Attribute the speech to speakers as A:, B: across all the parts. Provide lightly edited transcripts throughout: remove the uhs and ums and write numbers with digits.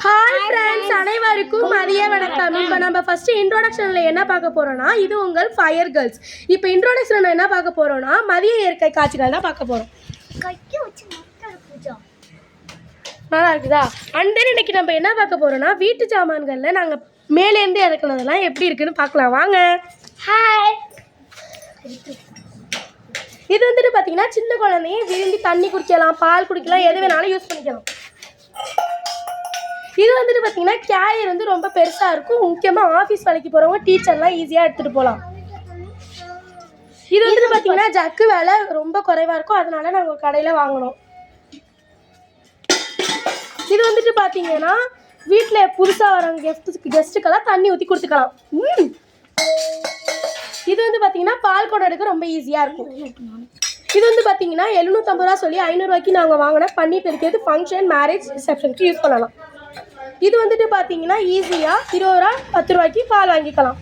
A: Hi friends, அனைவருக்கும் மதிய வணக்கம். இப்போ நம்ம ஃபர்ஸ்ட் இன்ட்ரோடக்ஷனில் என்ன பார்க்க போகிறோம்னா, இது உங்கள் ஃபயர் கேர்ள்ஸ். இப்போ இன்ட்ரோடக்ஷனில் என்ன பார்க்க போகிறோம்னா, மதிய இயற்கை காட்சிகள் தான் பார்க்க போகிறோம். நல்லா இருக்குதா? அண்ட் தென் இன்னைக்கு நம்ம என்ன பார்க்க போகிறோம்னா, வீட்டு சாமான்களில் நாங்கள் மேலேருந்து இறக்குனதெல்லாம் எப்படி இருக்குன்னு பார்க்கலாம் வாங்க.
B: ஹாய்.
A: இது வந்துட்டு பார்த்தீங்கன்னா சின்ன குழந்தைய விரும்பி தண்ணி குடிக்கலாம், பால் குடிக்கலாம், எது வேணாலும் யூஸ் பண்ணிக்கலாம். இது வந்துட்டு பார்த்தீங்கன்னா கேரியர் வந்து ரொம்ப பெருசாக இருக்கும். முக்கியமாக ஆஃபீஸ் வேலைக்கு போகிறவங்க டீச்சர்லாம் ஈஸியாக எடுத்துகிட்டு போகலாம். இது வந்துட்டு பார்த்தீங்கன்னா ஜக்கு வேலை ரொம்ப குறைவாக இருக்கும், அதனால நாங்கள் கடையில் வாங்கினோம். இது வந்துட்டு பார்த்தீங்கன்னா வீட்டில் புதுசாக வரவங்க கெஸ்ட்டுக்கெல்லாம் தண்ணி ஊற்றி கொடுத்துக்கலாம். இது வந்து பார்த்தீங்கன்னா பால் குடம் எடுக்க ரொம்ப ஈஸியாக இருக்கும். இது வந்து பார்த்தீங்கன்னா 750 ரூபா சொல்லி 500 ரூபாய்க்கு நாங்கள் வாங்கினா பண்ணி பெருக்கிறது ஃபங்க்ஷன், மேரேஜ், ரிசப்ஷனுக்கு யூஸ் பண்ணலாம். இது வந்துட்டு பார்த்தீங்கன்னா ஈஸியாக 20 ரூபா 10 ரூபாய்க்கு பால் வாங்கிக்கலாம்.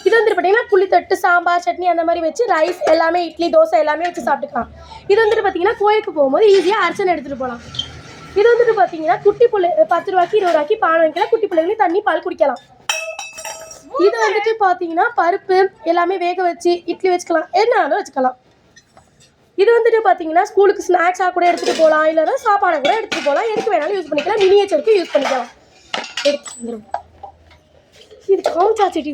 A: இது வந்துட்டு பார்த்தீங்கன்னா புளித்தட்டு, சாம்பார், சட்னி அந்த மாதிரி வச்சு ரைஸ் எல்லாமே, இட்லி, தோசை எல்லாமே வச்சு சாப்பிட்டுக்கலாம். இது வந்துட்டு பார்த்தீங்கன்னா கோயிலுக்கு போகும்போது ஈஸியாக அர்ச்சனை எடுத்துகிட்டு போகலாம். இது வந்துட்டு பார்த்தீங்கன்னா குட்டி பிள்ளை 10 ரூபாய்க்கு 20 ரூபாய்க்கு பால் வாங்கிக்கலாம். குட்டி பிள்ளைங்களையும் தண்ணி பால் குடிக்கலாம். இது வந்துட்டு பார்த்தீங்கன்னா பருப்பு எல்லாமே வேக வச்சு இட்லி வச்சுக்கலாம், என்னாலும் வச்சுக்கலாம். இது வந்துட்டு பார்த்தீங்கன்னா ஸ்கூலுக்கு ஸ்நாக்ஸாக கூட எடுத்துகிட்டு போகலாம், இல்லைன்னா சாப்பாடை கூட எடுத்துகிட்டு போகலாம், எதுக்கு வேணாலும் யூஸ் பண்ணிக்கலாம். மினியேச்சருக்கு யூஸ் பண்ணிக்கலாம். இது கவுண்டா செடி.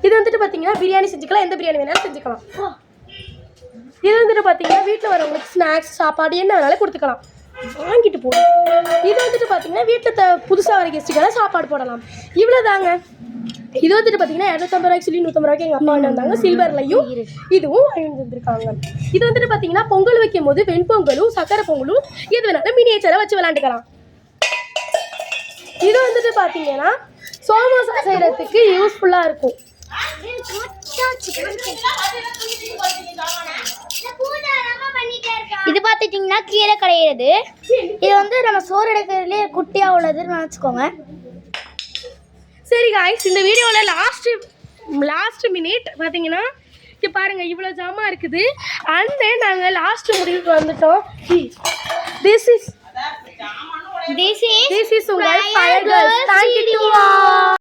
A: இது வந்துட்டு பார்த்தீங்கன்னா பிரியாணி செஞ்சுக்கலாம், எந்த பிரியாணி வேணாலும் செஞ்சுக்கலாம். இது வந்துட்டு பார்த்தீங்கன்னா வீட்டில் வரவங்களுக்கு ஸ்நாக்ஸ், சாப்பாடு என்ன வேணாலும் கொடுத்துக்கலாம், வாங்கிட்டு போகலாம். இது வந்துட்டு பார்த்தீங்கன்னா வீட்டில் புதுசாக வர கெஸ்ட்டுக்கெல்லாம் சாப்பாடு போடலாம். இவ்வளோ தாங்க. இது வந்துட்டு பார்த்தீங்கன்னா 250 ரூபாய்க்கு சொல்லி 150 ரூபாய்க்கு எங்கள் அப்பா வந்தாங்க. சில்வர்லையும் இதுவும் வாங்கி வந்துருக்காங்க. இது வந்துட்டு பார்த்தீங்கன்னா பொங்கல் வைக்கும் போது வெண்பொங்கலும் சக்கரை பொங்கலும் இது வேணாலும் மினியேச்சரை வச்சு விளாண்டுக்கலாம். இது வந்துட்டு பார்த்தீங்கன்னா சோமோசா செய்கிறதுக்கு யூஸ்ஃபுல்லாக இருக்கும்.
B: இது பார்த்துட்டிங்கன்னா கீரை கடையிறது. இது வந்து நம்ம சோறு எடுக்கிறதுலேயே குட்டியாக உள்ளதுன்னு நினச்சிக்கோங்க.
A: சரி காய்ஸ், இந்த வீடியோவில் லாஸ்ட் மினிட் பார்த்தீங்கன்னா இங்கே பாருங்கள் இவ்வளோ ஜாமான் இருக்குது. அண்ட் நாங்கள் லாஸ்ட் முடிவுக்கு வந்துட்டோம். This is உங்கள் ஃபயர் கேர்ள்ஸ். Thank you.